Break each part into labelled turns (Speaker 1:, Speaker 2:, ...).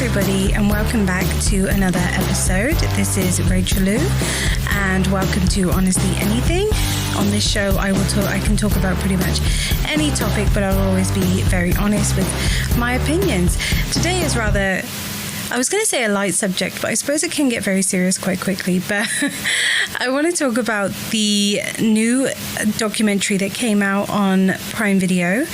Speaker 1: everybody, and welcome back to another episode. This is Rachel Lou, and welcome to Honestly Anything. On this show, I can talk about pretty much any topic, but I'll always be very honest with my opinions. Today is rather, I was going to say a light subject, but I suppose it can get very serious quite quickly. But I want to talk about the new documentary that came out on Prime Video.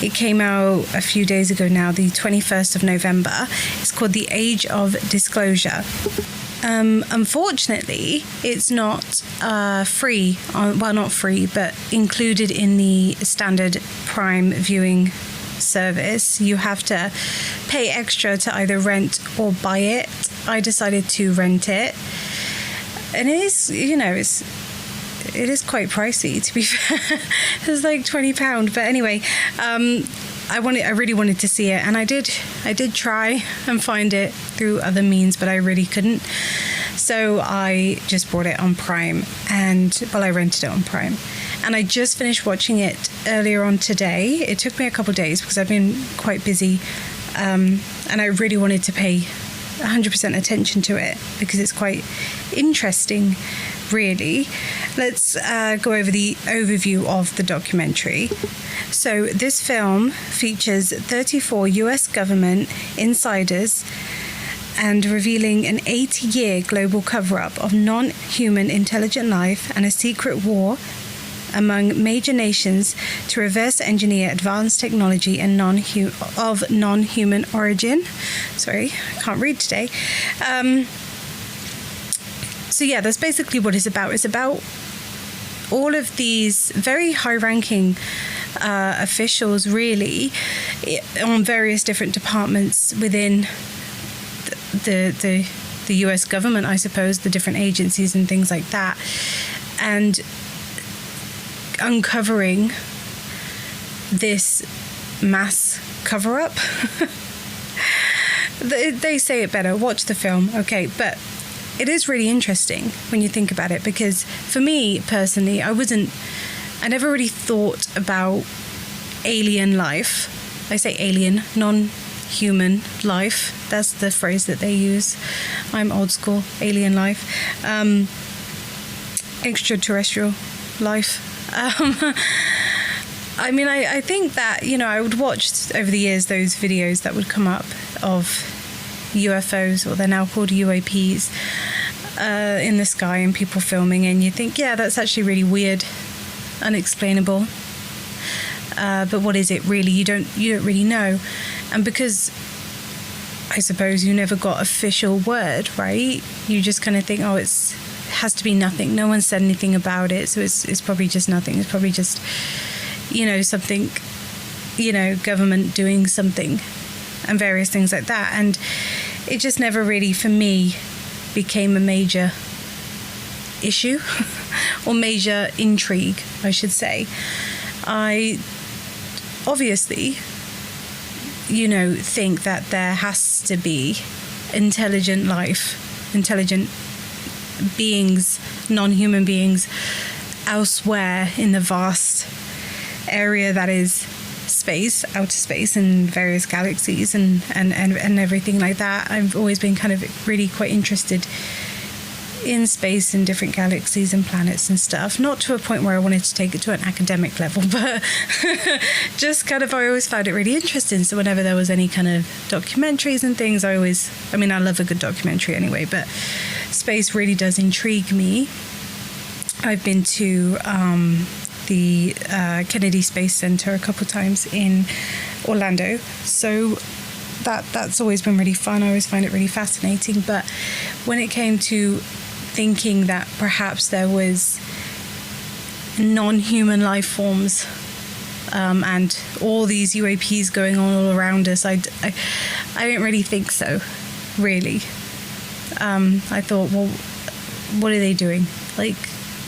Speaker 1: It came out a few days ago now, the 21st of November. It's called The Age of Disclosure. Unfortunately, it's not free, not free, but included in the standard Prime viewing service. You have to pay extra to either rent or buy it. I decided to rent it, and it is, it is quite pricey, to be fair. It's like £20, but anyway, I really wanted to see it, and I did try and find it through other means, but I really couldn't. So I just bought it on Prime, I rented it on Prime. And I just finished watching it earlier on today. It took me a couple of days because I've been quite busy, and I really wanted to pay 100% attention to it because it's quite interesting, really. Let's go over the overview of the documentary. So this film features 34 US government insiders and revealing an 80-year global cover-up of non-human intelligent life and a secret war among major nations to reverse engineer advanced technology and non-human origin. Sorry, I can't read today. So yeah, that's basically what it's about. It's about all of these very high-ranking officials, really, on various different departments within the US government, I suppose, the different agencies and things like that, and uncovering this mass cover-up. They say it better. Watch the film, okay? But it is really interesting when you think about it, because for me personally, I never really thought about alien life. I say alien, non-human life. That's the phrase that they use. I'm old school. Alien life. Extraterrestrial life. I mean, I think that, I would watch over the years those videos that would come up of UFOs, or they're now called UAPs, in the sky, and people filming, and you think, yeah, that's actually really weird, unexplainable. But what is it really? You don't really know. And because I suppose you never got official word, right? You just kind of think, oh, it has to be nothing. No one said anything about it, so it's probably just nothing. It's probably just, something, government doing something, and various things like that. And it just never really, for me, became a major issue or major intrigue, I should say. I obviously, think that there has to be intelligent life, intelligent beings, non-human beings elsewhere in the vast area that is space, outer space, and various galaxies and everything like that. I've always been kind of really quite interested in space and different galaxies and planets and stuff. Not to a point where I wanted to take it to an academic level, but just kind of, I always found it really interesting. So whenever there was any kind of documentaries and things, I love a good documentary anyway, but space really does intrigue me. I've been to the Kennedy Space Center a couple times in Orlando, so that's always been really fun. I always find it really fascinating. But when it came to thinking that perhaps there was non-human life forms and all these UAPs going on all around us, I didn't really think so, really. I thought, well, what are they doing? Like,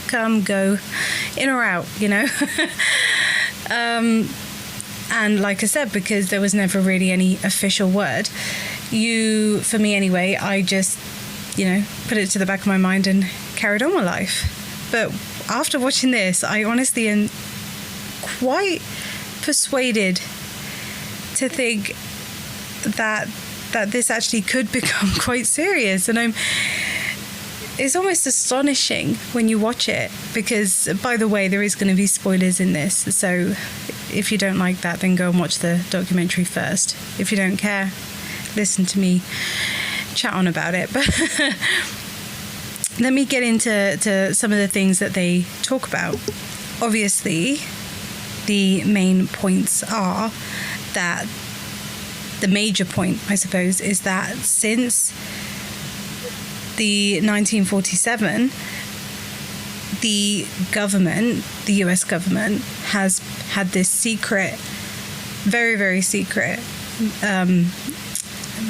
Speaker 1: come, go, in or out, And like I said, because there was never really any official word, for me anyway, I just, put it to the back of my mind and carried on with life. But after watching this, I honestly am quite persuaded to think that that this actually could become quite serious. And it's almost astonishing when you watch it, because, by the way, there is going to be spoilers in this. So if you don't like that, then go and watch the documentary first. If you don't care, listen to me chat on about it. But let me get into some of the things that they talk about. Obviously, the main points are that the major point, I suppose, is that since the 1947, the government, the US government, has had this secret, very, very secret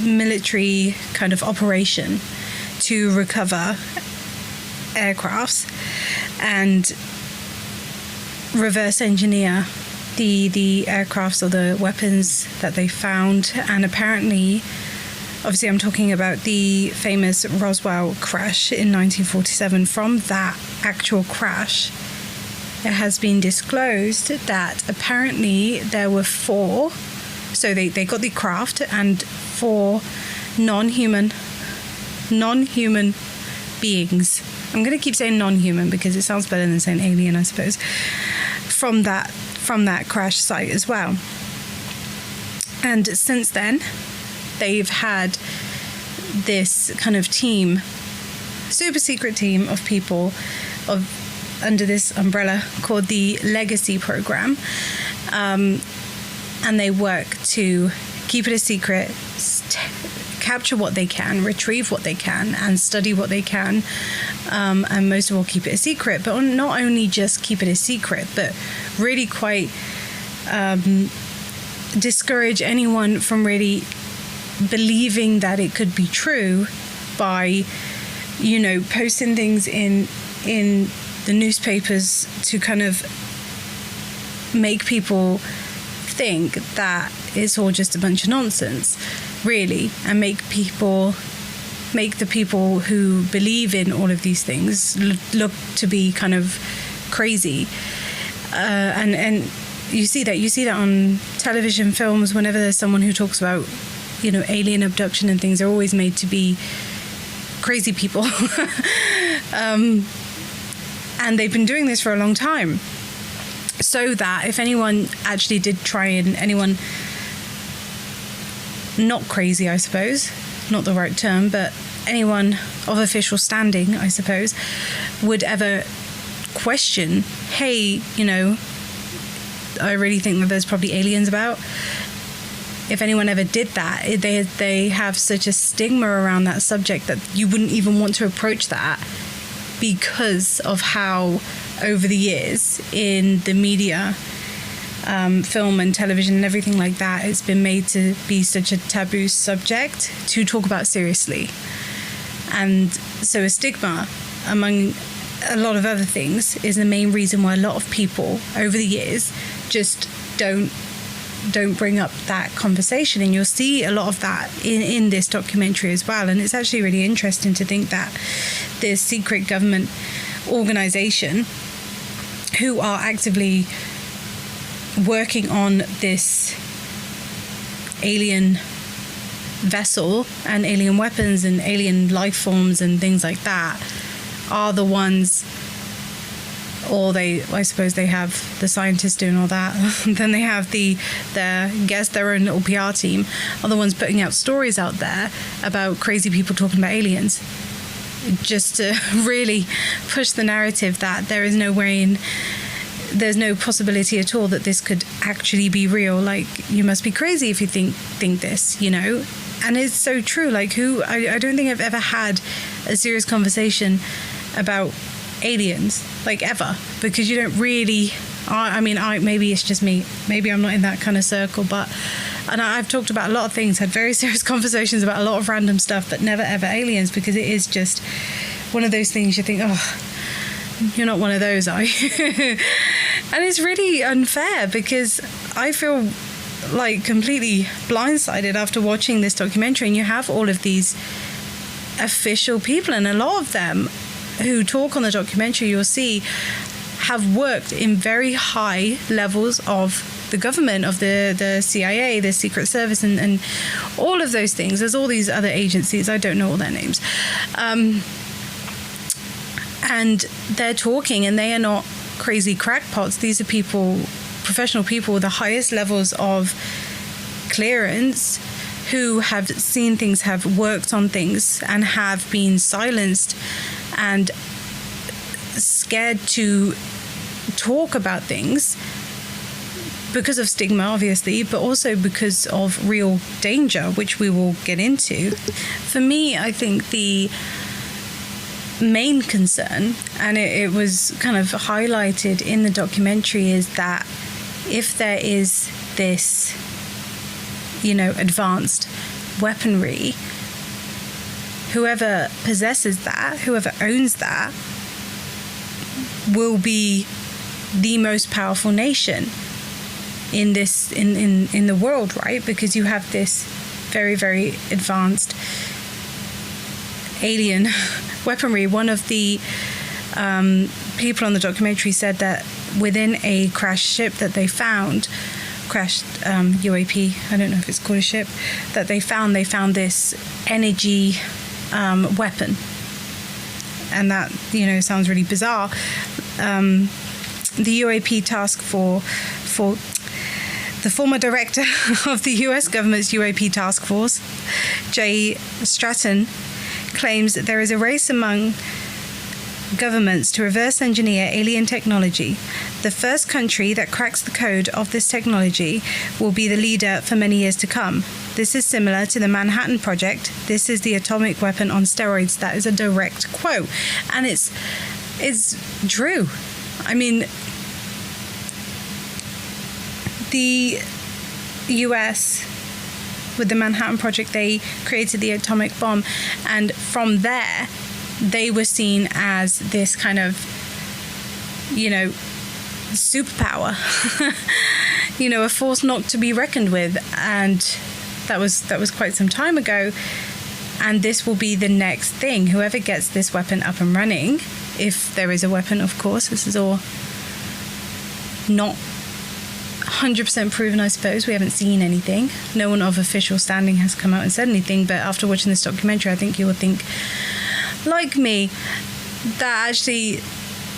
Speaker 1: military kind of operation to recover aircrafts and reverse engineer the aircrafts or the weapons that they found. And apparently, obviously I'm talking about the famous Roswell crash in 1947. From that actual crash, it has been disclosed that apparently there were 4, so they got the craft, and 4 non-human beings. I'm going to keep saying non-human because it sounds better than saying alien, I suppose, from that crash site as well. And since then, they've had this kind of team, super secret team of people under this umbrella called the Legacy Program, and they work to keep it a secret, capture what they can, retrieve what they can, and study what they can, and most of all keep it a secret. But not only just keep it a secret, but really quite discourage anyone from really believing that it could be true by, posting things in the newspapers to kind of make people think that it's all just a bunch of nonsense, really, and make the people who believe in all of these things look to be kind of crazy. And you see that on television films. Whenever there's someone who talks about alien abduction and things, they're always made to be crazy people. And they've been doing this for a long time, so that if anyone actually did try, and anyone not crazy, I suppose, not the right term, but anyone of official standing, I suppose, would ever question, hey, I really think that there's probably aliens about. If anyone ever did that, they have such a stigma around that subject that you wouldn't even want to approach that, because of how over the years in the media, film and television and everything like that, it's been made to be such a taboo subject to talk about seriously. And so a stigma, among a lot of other things, is the main reason why a lot of people over the years just don't bring up that conversation. And you'll see a lot of that in this documentary as well. And it's actually really interesting to think that this secret government organization, who are actively working on this alien vessel and alien weapons and alien life forms and things like that, are the ones, or I suppose they have the scientists doing all that. Then they have their own little PR team, are the ones putting out stories out there about crazy people talking about aliens, just to really push the narrative that there is no way there's no possibility at all that this could actually be real. Like, you must be crazy if you think this, And it's so true. Like, I don't think I've ever had a serious conversation about aliens, like, ever, because you don't really. Maybe it's just me. Maybe I'm not in that kind of circle, and I've talked about a lot of things, had very serious conversations about a lot of random stuff, but never ever aliens, because it is just one of those things you think, oh, you're not one of those, are you? And it's really unfair, because I feel like completely blindsided after watching this documentary. And you have all of these official people, and a lot of them who talk on the documentary, you'll see, have worked in very high levels of the government, of the CIA, the Secret Service, and all of those things. There's all these other agencies. I don't know all their names. And they're talking, and they are not crazy crackpots. These are people, professional people with the highest levels of clearance, who have seen things, have worked on things, and have been silenced and scared to talk about things because of stigma, obviously, but also because of real danger, which we will get into. For me, I think the main concern, and it was kind of highlighted in the documentary, is that if there is this, advanced weaponry, whoever possesses that, whoever owns that, will be the most powerful nation in this in the world, right? Because you have this very, very advanced alien weaponry. One of the people on the documentary said that within a crashed ship that they found, crashed UAP, I don't know if it's called a ship, that they found this energy weapon. And that, sounds really bizarre. The UAP task for the former director of the US government's UAP task force, Jay Stratton, claims that there is a race among governments to reverse engineer alien technology. The first country that cracks the code of this technology will be the leader for many years to come. This is similar to the Manhattan Project. This is the atomic weapon on steroids. That is a direct quote. And it's true. I mean, the US, with the Manhattan Project, they created the atomic bomb. And from there, they were seen as this kind of, superpower, a force not to be reckoned with. And that was quite some time ago. And this will be the next thing. Whoever gets this weapon up and running, if there is a weapon, of course, this is all not 100% proven, I suppose. We haven't seen anything. No one of official standing has come out and said anything. But after watching this documentary, I think you will think, like me, that actually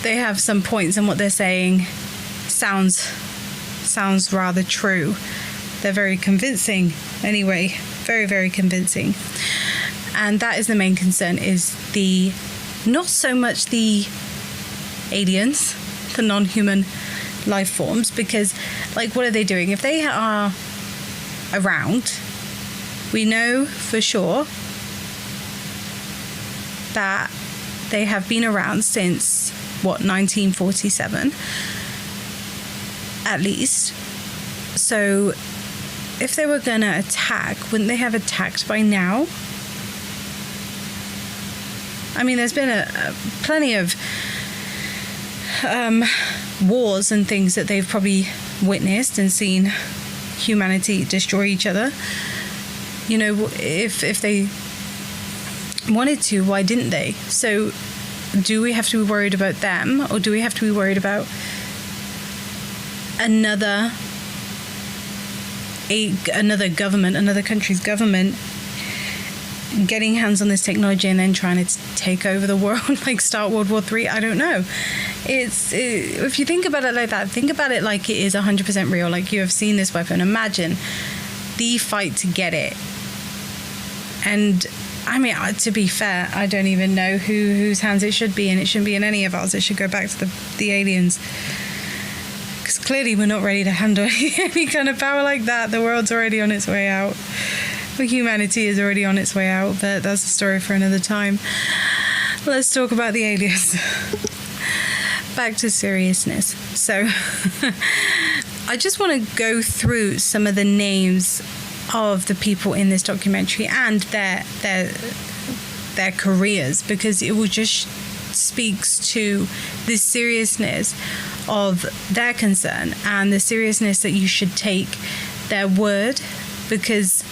Speaker 1: they have some points, and what they're saying sounds rather true. They're very convincing anyway, very, very convincing. And that is the main concern, is not so much the aliens, the non-human life forms, because what are they doing? If they are around, we know for sure that they have been around since 1947 at least. So if they were going to attack, wouldn't they have attacked by now? I mean, there's been plenty of wars and things that they've probably witnessed and seen humanity destroy each other. If they wanted to, why didn't they? So do we have to be worried about them, or do we have to be worried about another government, another country's government getting hands on this technology and then trying to take over the world, like start World War III? I don't know. If you think about it like that, think about it like it is 100% real, like you have seen this weapon. Imagine the fight to get it. And I mean, to be fair, I don't even know whose hands it should be in. It shouldn't be in any of ours. It should go back to the aliens. Because clearly we're not ready to handle any kind of power like that. The world's already on its way out. Humanity is already on its way out, but that's a story for another time. Let's talk about the aliens. Back to seriousness. So I just want to go through some of the names of the people in this documentary and their careers, because it will just speaks to the seriousness of their concern and the seriousness that you should take their word, because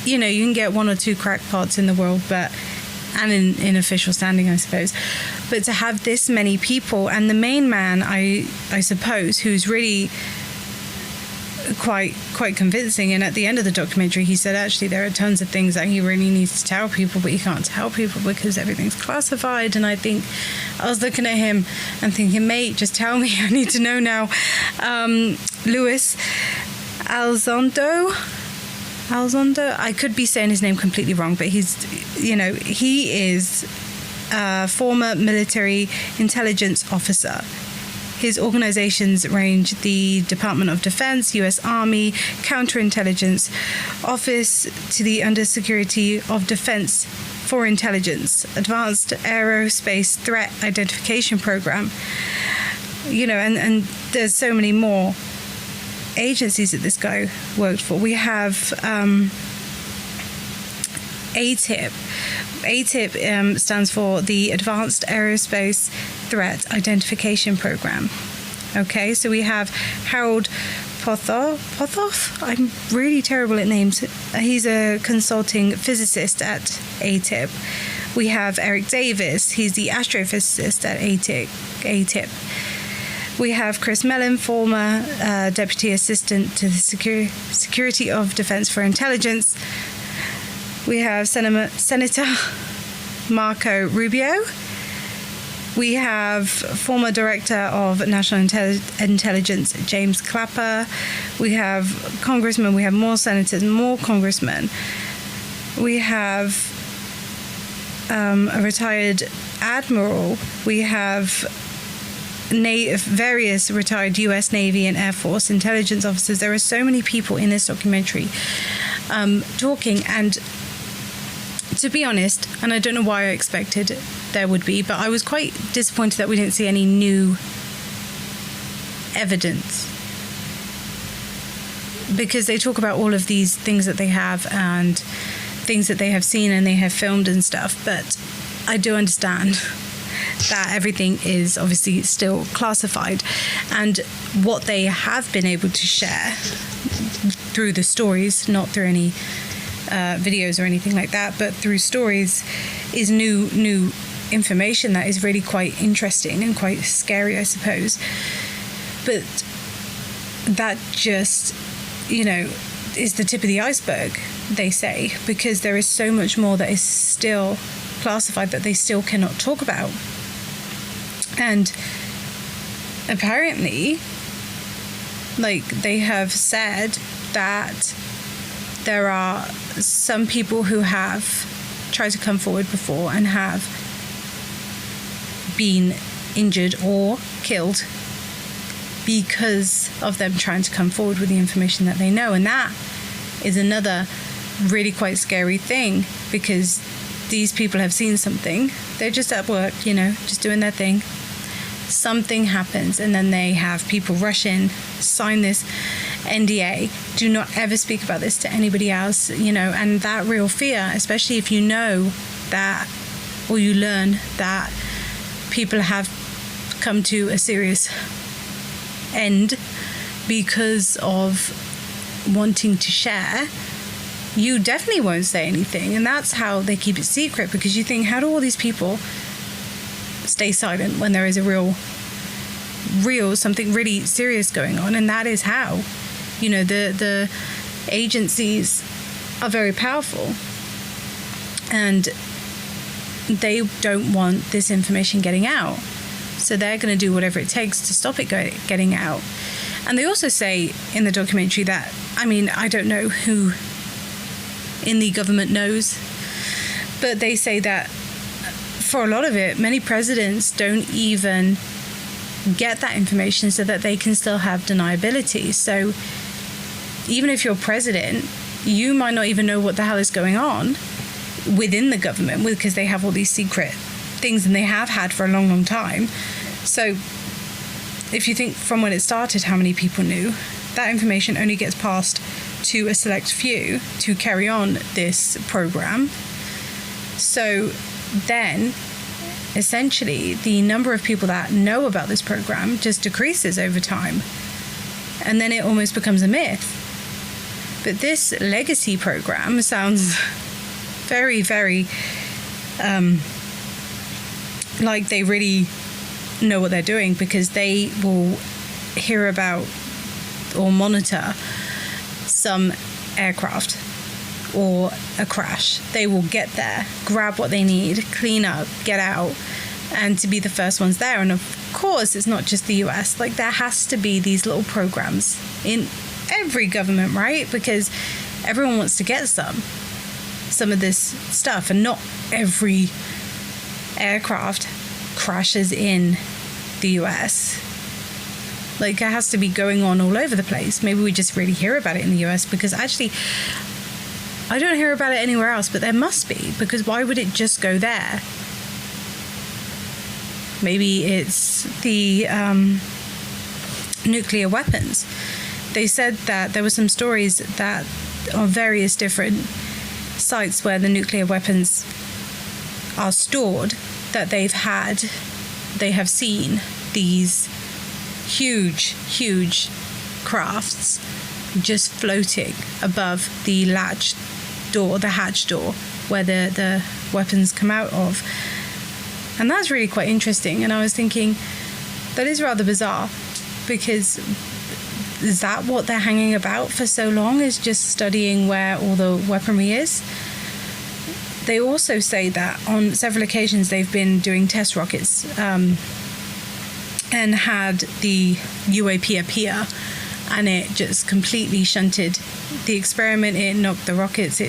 Speaker 1: you can get one or two crackpots in the world, and in official standing, I suppose, but to have this many people, and the main man, I suppose, who's really quite convincing. And at the end of the documentary, he said actually there are tons of things that he really needs to tell people, but he can't tell people because everything's classified. And I think I was looking at him and thinking, mate, just tell me. I need to know now. Luis Elizondo, I could be saying his name completely wrong, but he is a former military intelligence officer. His organizations range the Department of Defense, U.S. Army, Counterintelligence Office, to the Undersecretary of Defense for Intelligence, Advanced Aerospace Threat Identification Program. And there's so many more agencies that this guy worked for. We have ATIP. ATIP stands for the Advanced Aerospace Threat Identification Program. Okay, so we have Harold Pothoff. I'm really terrible at names. He's a consulting physicist at ATIP. We have Eric Davis. He's the astrophysicist at ATIP. We have Chris Mellon, former Deputy Assistant to the Secretary of Defense for Intelligence. We have Senator Marco Rubio. We have former Director of National Intelligence, James Clapper. We have congressmen. We have more senators, more congressmen. We have a retired admiral. We have various retired U.S. Navy and Air Force intelligence officers. There are so many people in this documentary talking, and to be honest, and I don't know why I expected there would be, but I was quite disappointed that we didn't see any new evidence, because they talk about all of these things that they have and things that they have seen and they have filmed and stuff, but I do understand that everything is obviously still classified, and what they have been able to share through the stories, not through any videos or anything like that, but through stories, is new information that is really quite interesting and quite scary, I suppose. But that just, is the tip of the iceberg, they say, because there is so much more that is still classified that they still cannot talk about. And apparently, they have said that there are some people who have tried to come forward before and have been injured or killed because of them trying to come forward with the information that they know. And that is another really quite scary thing, because these people have seen something. They're just at work, just doing their thing. Something happens, and then they have people rush in, sign this NDA, do not ever speak about this to anybody else, and that real fear, especially if you know that, or you learn that people have come to a serious end because of wanting to share, you definitely won't say anything. And that's how they keep it secret, because you think, how do all these people stay silent when there is a real something really serious going on? And that is how, the agencies are very powerful, and they don't want this information getting out, so they're going to do whatever it takes to stop it getting out. And they also say in the documentary that, I don't know who in the government knows, but they say that for a lot of it, many presidents don't even get that information, so that they can still have deniability. So even if you're president, you might not even know what the hell is going on within the government, because they have all these secret things, and they have had for a long, long time. So if you think from when it started how many people knew, that information only gets passed to a select few to carry on this program. So then essentially the number of people that know about this program just decreases over time, and then it almost becomes a myth. But this legacy program sounds very, very like they really know what they're doing, because they will hear about or monitor some aircraft or a crash. They will get there, grab what they need, clean up, get out, and to be the first ones there. And of course, it's not just the US. Like, there has to be these little programs in every government, right? Because everyone wants to get some of this stuff, and not every aircraft crashes in the US. Like, it has to be going on all over the place. Maybe we just really hear about it in the US, because actually I don't hear about it anywhere else, but there must be, because why would it just go there? Maybe it's the nuclear weapons. They said that there were some stories that on various different sites where the nuclear weapons are stored, that they have seen these huge crafts just floating above the hatch door where the weapons come out of. And that's really quite interesting. And I was thinking, that is rather bizarre, because is that what they're hanging about for so long, is just studying where all the weaponry is? They also say that on several occasions they've been doing test rockets and had the UAP appear, and it just completely shunted the experiment. It knocked the rockets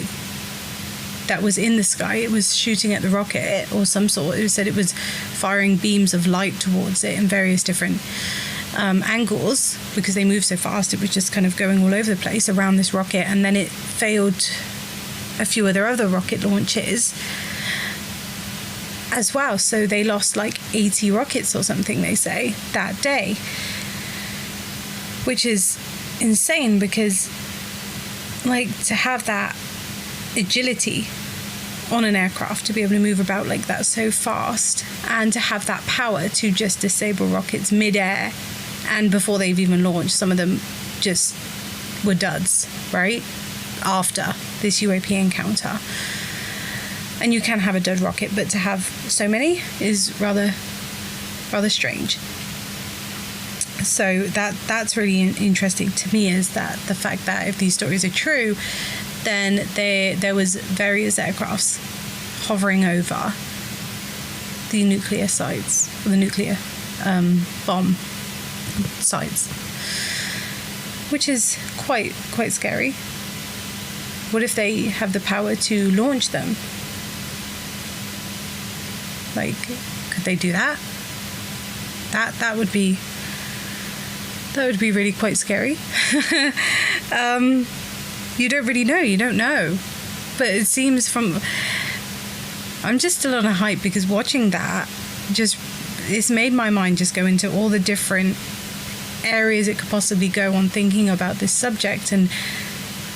Speaker 1: that was in the sky. It was shooting at the rocket or some sort. It said it was firing beams of light towards it in various different angles, because they moved so fast. It was just kind of going all over the place around this rocket, and then it failed a few of their other rocket launches as well. So they lost like 80 rockets or something, they say, that day, which is insane, because like, to have that agility on an aircraft, to be able to move about like that so fast, and to have that power to just disable rockets mid-air, and before they've even launched, some of them just were duds, right, after this UAP encounter. And you can have a dud rocket, but to have so many is rather strange. So that's really interesting to me, is that the fact that if these stories are true, then there was various aircrafts hovering over the nuclear sites, or the nuclear bomb sites, which is quite scary. What if they have the power to launch them? Like, could they do that? That would be really quite scary. You don't really know. You don't know. But it seems I'm just still on a hype, because watching that it's made my mind just go into all the different areas it could possibly go on, thinking about this subject. And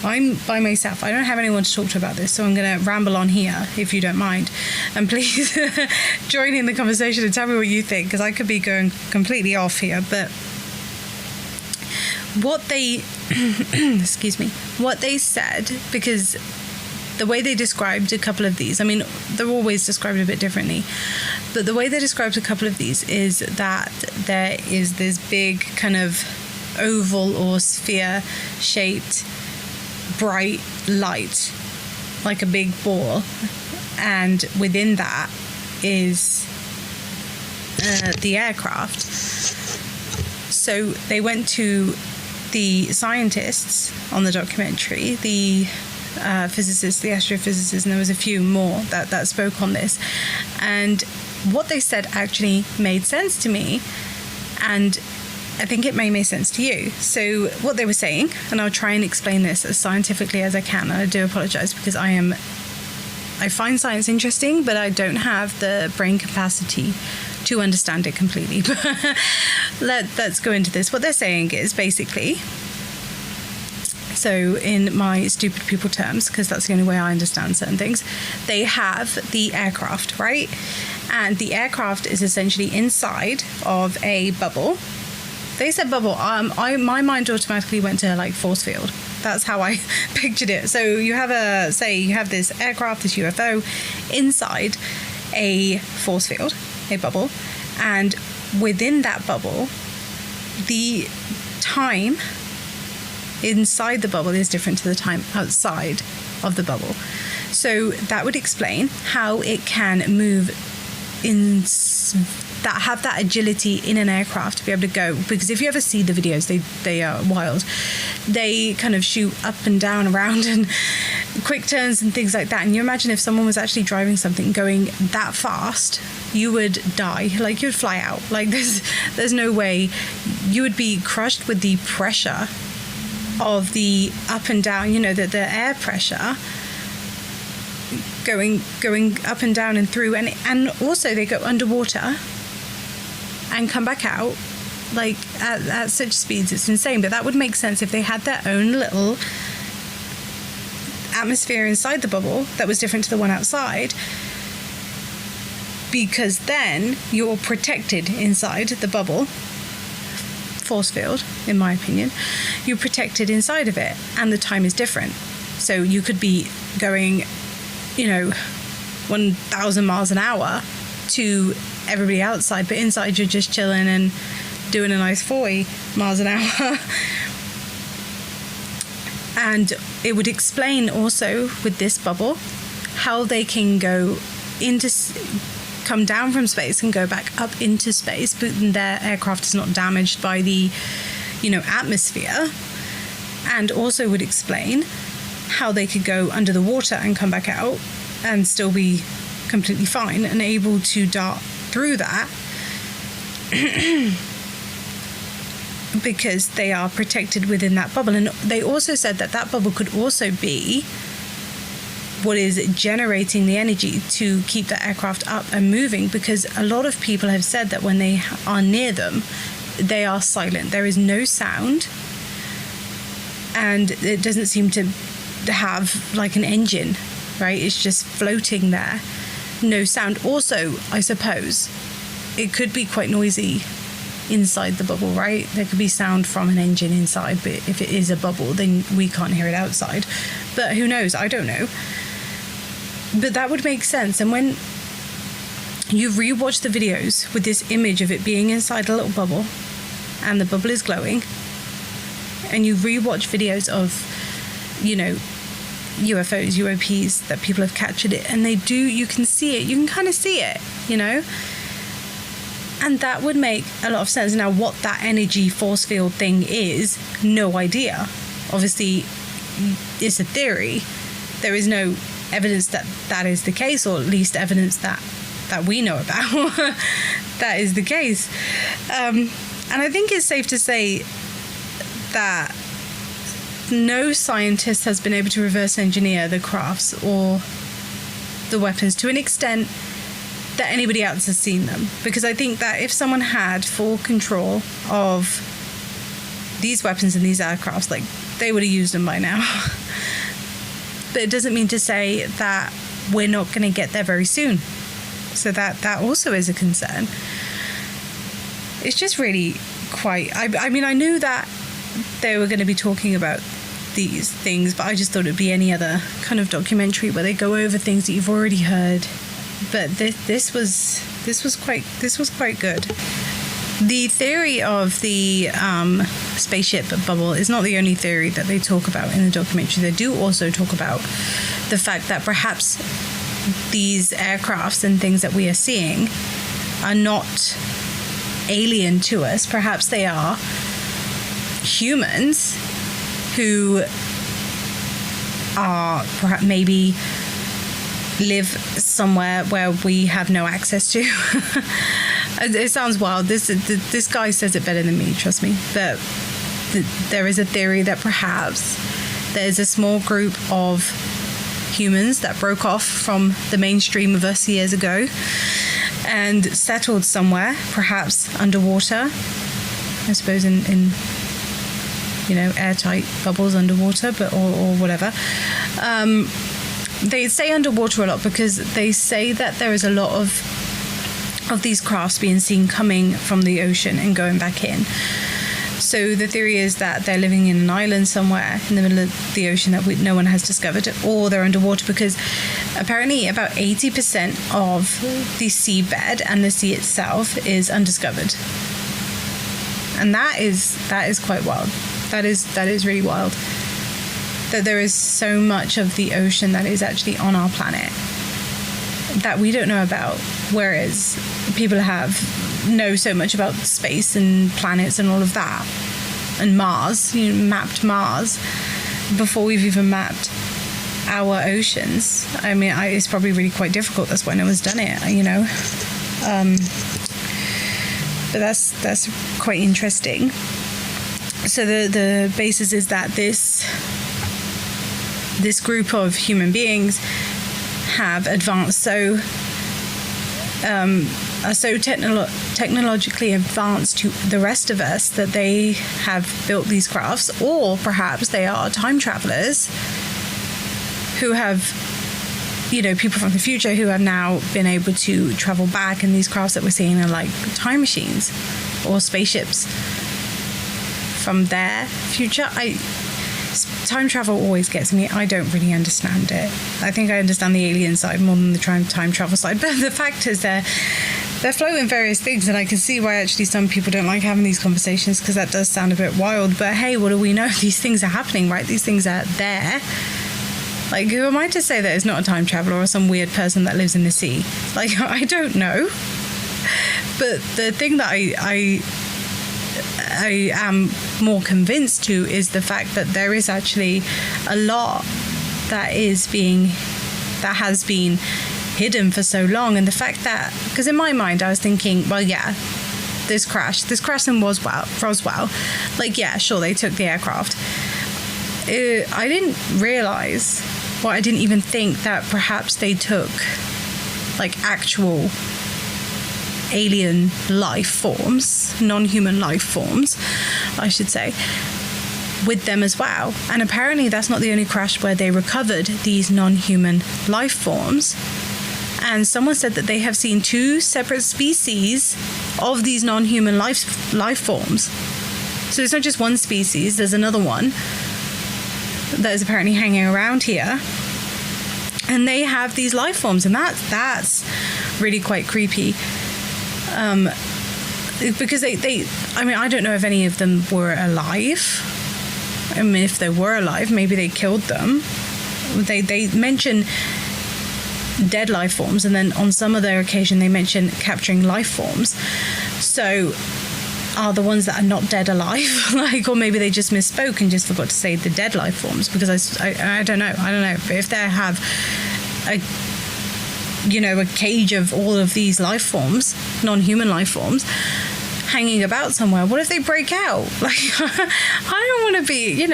Speaker 1: I'm by myself. I don't have anyone to talk to about this, so I'm going to ramble on here, if you don't mind. And please join in the conversation and tell me what you think, because I could be going completely off here. But what they what they said, because the way they described a couple of these, I mean, they're always described a bit differently, but the way they described a couple of these is that there is this big kind of oval or sphere shaped bright light, like a big ball, and within that is the aircraft. So they went to the scientists on the documentary, the physicists, the astrophysicists, and there was a few more that spoke on this, and what they said actually made sense to me, and I think it may make sense to you. So what they were saying, and I'll try and explain this as scientifically as I can, and I do apologize, because I find science interesting, but I don't have the brain capacity to understand it completely. But let's go into this. What they're saying is basically, so in my stupid people terms, because that's the only way I understand certain things, they have the aircraft, right? And the aircraft is essentially inside of a bubble. They said bubble. My mind automatically went to like force field. That's how I pictured it. So you have this aircraft, this UFO, inside a force field, a bubble, and within that bubble, the time inside the bubble is different to the time outside of the bubble. So that would explain how it can move have that agility in an aircraft to be able to go, because if you ever see the videos, they are wild. They kind of shoot up and down around and quick turns and things like that, and you imagine if someone was actually driving something going that fast, you would die. Like, you'd fly out. Like, there's no way. You would be crushed with the pressure of the up and down, the air pressure going up and down and through, and also they go underwater and come back out, like at such speeds. It's insane. But that would make sense if they had their own little atmosphere inside the bubble that was different to the one outside, because then you're protected inside the bubble. Force field, in my opinion, you're protected inside of it, and the time is different. So you could be going 1,000 miles an hour to everybody outside, but inside you're just chilling and doing a nice 40 miles an hour. And it would explain also with this bubble how they can come down from space and go back up into space, but their aircraft is not damaged by the atmosphere. And also would explain how they could go under the water and come back out and still be completely fine and able to dart through that because they are protected within that bubble. And they also said that bubble could also be what is generating the energy to keep the aircraft up and moving, because a lot of people have said that when they are near them, they are silent. There is no sound, and it doesn't seem to have like an engine, right? It's just floating there, no sound. Also, I suppose it could be quite noisy inside the bubble, right? There could be sound from an engine inside, but if it is a bubble, then we can't hear it outside. But who knows? I don't know. But that would make sense. And when you rewatch the videos with this image of it being inside a little bubble and the bubble is glowing, and you rewatch videos of UFOs, UAPs, that people have captured it, and you can see it, you can kind of see it, and that would make a lot of sense. Now, what that energy force field thing is, no idea. Obviously, it's a theory. There is no evidence that is the case, or at least evidence that we know about that is the case. And I think it's safe to say that no scientist has been able to reverse engineer the crafts or the weapons to an extent that anybody else has seen them. Because I think that if someone had full control of these weapons and these aircrafts, like, they would have used them by now. But it doesn't mean to say that we're not going to get there very soon. So that also is a concern. It's just really quite... I mean, I knew that they were going to be talking about these things, but I just thought it'd be any other kind of documentary where they go over things that you've already heard. But this was quite good. The theory of the spaceship bubble is not the only theory that they talk about in the documentary. They do also talk about the fact that perhaps these aircrafts and things that we are seeing are not alien to us. Perhaps they are humans who are perhaps maybe live somewhere where we have no access to. It sounds wild. This guy says it better than me, trust me. But there is a theory that perhaps there's a small group of humans that broke off from the mainstream of us years ago and settled somewhere, perhaps underwater, I suppose in airtight bubbles underwater, but or whatever. They say underwater a lot because they say that there is a lot of these crafts being seen coming from the ocean and going back in. So the theory is that they're living in an island somewhere in the middle of the ocean that no one has discovered, or they're underwater, because apparently about 80% of the seabed and the sea itself is undiscovered. And that is quite wild. That is really wild. That there is so much of the ocean that is actually on our planet that we don't know about, whereas people know so much about space and planets and all of that, and Mars. You mapped Mars before we've even mapped our oceans. I mean, it's probably really quite difficult. That's why no one's done it, you know. But that's quite interesting. So the basis is that this group of human beings have advanced are so technologically advanced to the rest of us that they have built these crafts, or perhaps they are time travelers who have, you know, people from the future who have now been able to travel back, and these crafts that we're seeing are like time machines or spaceships from their future. Time travel always gets me. I don't really understand it. I think I understand the alien side more than the time travel side, but the fact is they're floating various things, and I can see why actually some people don't like having these conversations, because that does sound a bit wild. But hey, what do we know? These things are happening, right? These things are there. Like, who am I to say that it's not a time traveler or some weird person that lives in the sea? Like, I don't know. But the thing that I am more convinced to is the fact that there is actually a lot that has been hidden for so long. And the fact that, because in my mind I was thinking, well, yeah, this crash in Roswell, like, yeah, sure, they took the aircraft. I didn't realize, or I didn't even think that perhaps they took like actual alien life forms, non-human life forms, I should say, with them as well. And apparently that's not the only crash where they recovered these non-human life forms. And someone said that they have seen 2 separate species of these non-human life forms. So it's not just one species, there's another one that is apparently hanging around here. And they have these life forms, and that's really quite creepy. Because they I mean, I don't know if any of them were alive. I mean, if they were alive, maybe they killed them. They mention dead life forms, and then on some other occasion they mention capturing life forms. So are the ones that are not dead alive? Like, or maybe they just misspoke and just forgot to say the dead life forms, because I don't know. But if they have a cage of all of these life forms, non-human life forms, hanging about somewhere, what if they break out? Like, I don't want to be,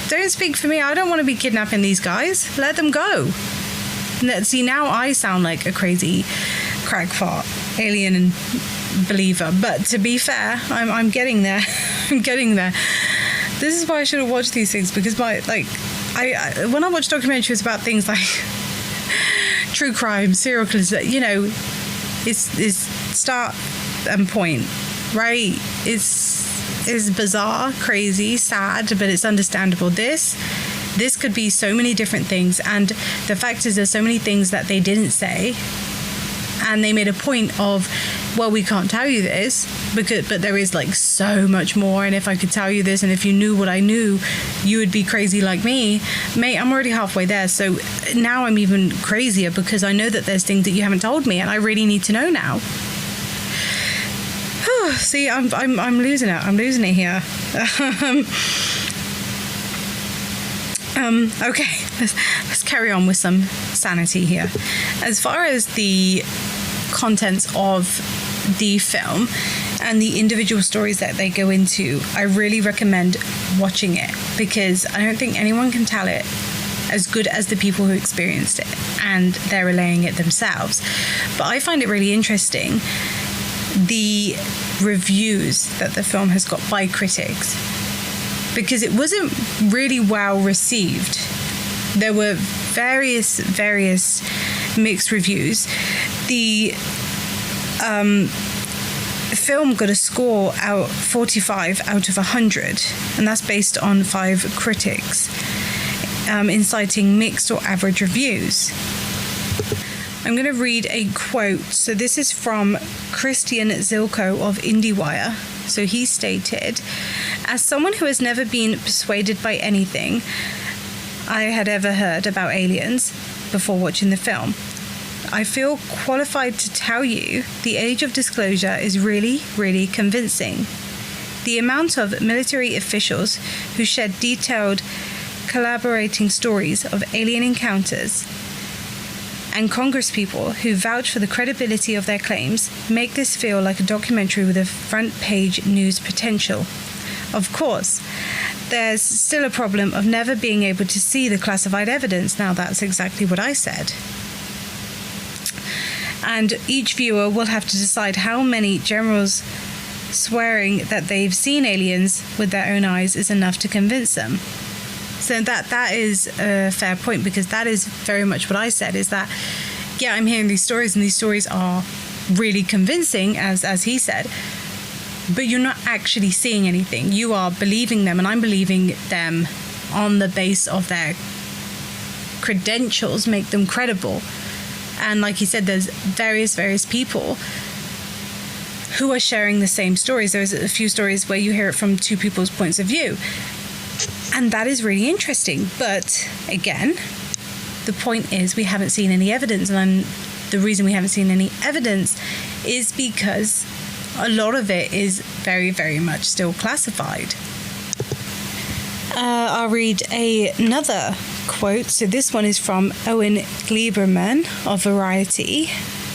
Speaker 1: don't speak for me. I don't want to be kidnapping these guys. Let them go. See, now I sound like a crazy crackpot alien and believer, but to be fair, I'm getting there. I'm getting there. This is why I should have watched these things, because when I watch documentaries about things like true crime, serial killers, it's start and point, right? It's bizarre, crazy, sad, but it's understandable. This could be so many different things, and the fact is there's so many things that they didn't say, and they made a point of, well, we can't tell you this, but there is like so much more, and if I could tell you this, and if you knew what I knew, you would be crazy like me. Mate, I'm already halfway there, so now I'm even crazier, because I know that there's things that you haven't told me, and I really need to know now. See, I'm losing it. I'm losing it here. Okay, let's carry on with some sanity here. As far as the contents of the film and the individual stories that they go into, I really recommend watching it, because I don't think anyone can tell it as good as the people who experienced it, and they're relaying it themselves. But I find it really interesting, the reviews that the film has got by critics, because it wasn't really well received. There were various mixed reviews. The film got a score 45 out of 100, and that's based on 5 critics, inciting mixed or average reviews. I'm going to read a quote. So this is from Christian Zilko of IndieWire. So he stated, As someone who has never been persuaded by anything I had ever heard about aliens before watching the film, I feel qualified to tell you the age of disclosure is really, really convincing. The amount of military officials who shed detailed, collaborating stories of alien encounters and congresspeople who vouch for the credibility of their claims make this feel like a documentary with a front-page news potential. Of course, there's still a problem of never being able to see the classified evidence. Now, that's exactly what I said. And each viewer will have to decide how many generals swearing that they've seen aliens with their own eyes is enough to convince them. So that is a fair point, because that is very much what I said, is that, yeah, I'm hearing these stories, and these stories are really convincing, as he said, but you're not actually seeing anything. You are believing them, and I'm believing them on the base of their credentials, make them credible. And like he said, there's various people who are sharing the same stories. There's a few stories where you hear it from two people's points of view. And that is really interesting. But again, the point is we haven't seen any evidence. And the reason we haven't seen any evidence is because a lot of it is very, very much still classified. I'll read another quote. So this one is from Owen Gleiberman of Variety.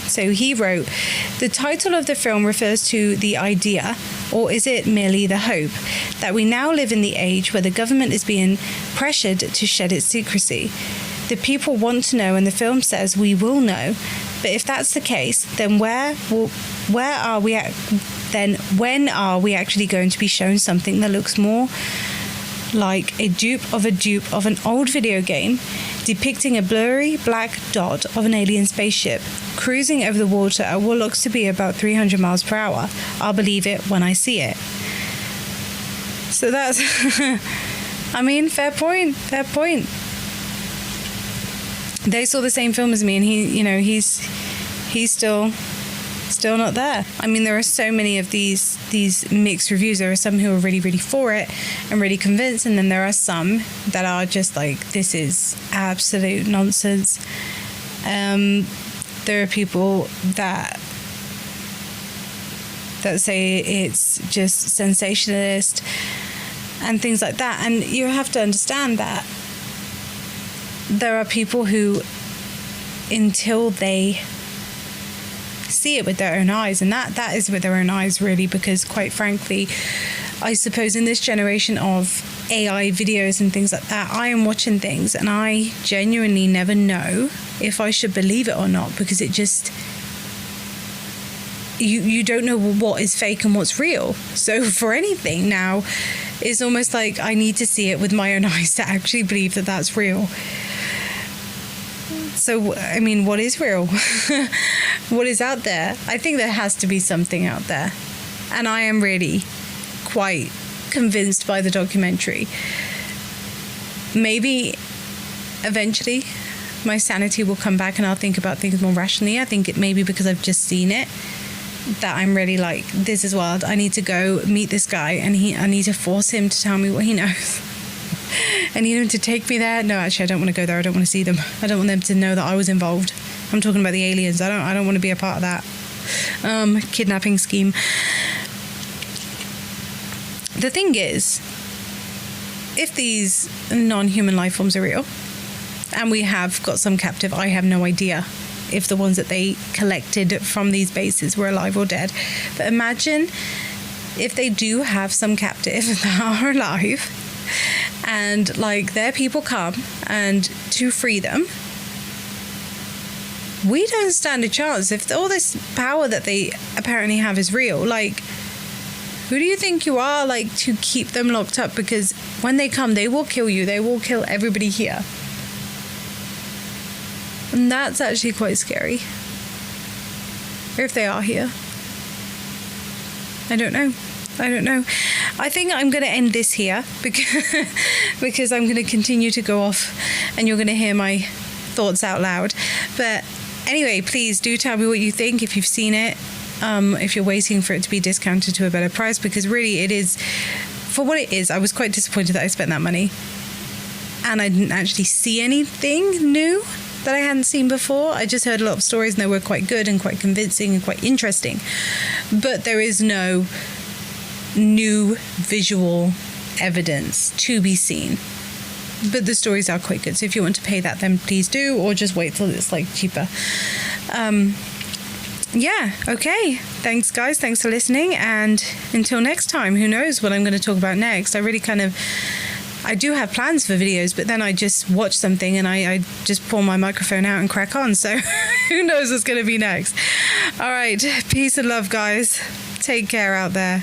Speaker 1: So he wrote, "The title of the film refers to the idea, or is it merely the hope, that we now live in the age where the government is being pressured to shed its secrecy. The people want to know, and the film says we will know. But if that's the case, then when are we actually going to be shown something that looks more like a dupe of an old video game, depicting a blurry black dot of an alien spaceship cruising over the water at what looks to be about 300 miles per hour. I'll believe it when I see it." So that's, I mean, fair point. They saw the same film as me, and he's still not there. I mean, there are so many of these mixed reviews. There are some who are really, really for it and really convinced, and then there are some that are just like, this is absolute nonsense. There are people that say it's just sensationalist and things like that. And you have to understand that there are people who, until they see it with their own eyes, and that is with their own eyes, really, because quite frankly, I suppose in this generation of AI videos and things like that, I am watching things and I genuinely never know if I should believe it or not, because it just, you don't know what is fake and what's real. So for anything now, it's almost like I need to see it with my own eyes to actually believe that that's real. So, I mean, what is real? What is out there? I think there has to be something out there. And I am really quite convinced by the documentary. Maybe eventually my sanity will come back and I'll think about things more rationally. I think it may be because I've just seen it that I'm really like, this is wild. I need to go meet this guy, and I need to force him to tell me what he knows. I need him to take me there. No, actually, I don't want to go there. I don't want to see them. I don't want them to know that I was involved. I'm talking about the aliens. I don't want to be a part of that kidnapping scheme. The thing is, if these non-human life forms are real, and we have got some captive, I have no idea if the ones that they collected from these bases were alive or dead. But imagine if they do have some captive that are alive, and like their people come and to free them, we don't stand a chance. If all this power that they apparently have is real, like, who do you think you are, like, to keep them locked up? Because when they come, they will kill you. They will kill everybody here. And that's actually quite scary. If they are here. I don't know. I think I'm going to end this here because I'm going to continue to go off and you're going to hear my thoughts out loud. But anyway, please do tell me what you think if you've seen it. If you're waiting for it to be discounted to a better price, because really it is for what it is, I was quite disappointed that I spent that money. And I didn't actually see anything new that I hadn't seen before. I just heard a lot of stories, and they were quite good and quite convincing and quite interesting. But there is no new visual evidence to be seen. But the stories are quite good. So if you want to pay that, then please do, or just wait till it's like cheaper. Yeah, okay. Thanks, guys. Thanks for listening. And until next time, who knows what I'm going to talk about next. I do have plans for videos, but then I just watch something and I just pull my microphone out and crack on. So who knows what's going to be next. All right. Peace and love, guys. Take care out there.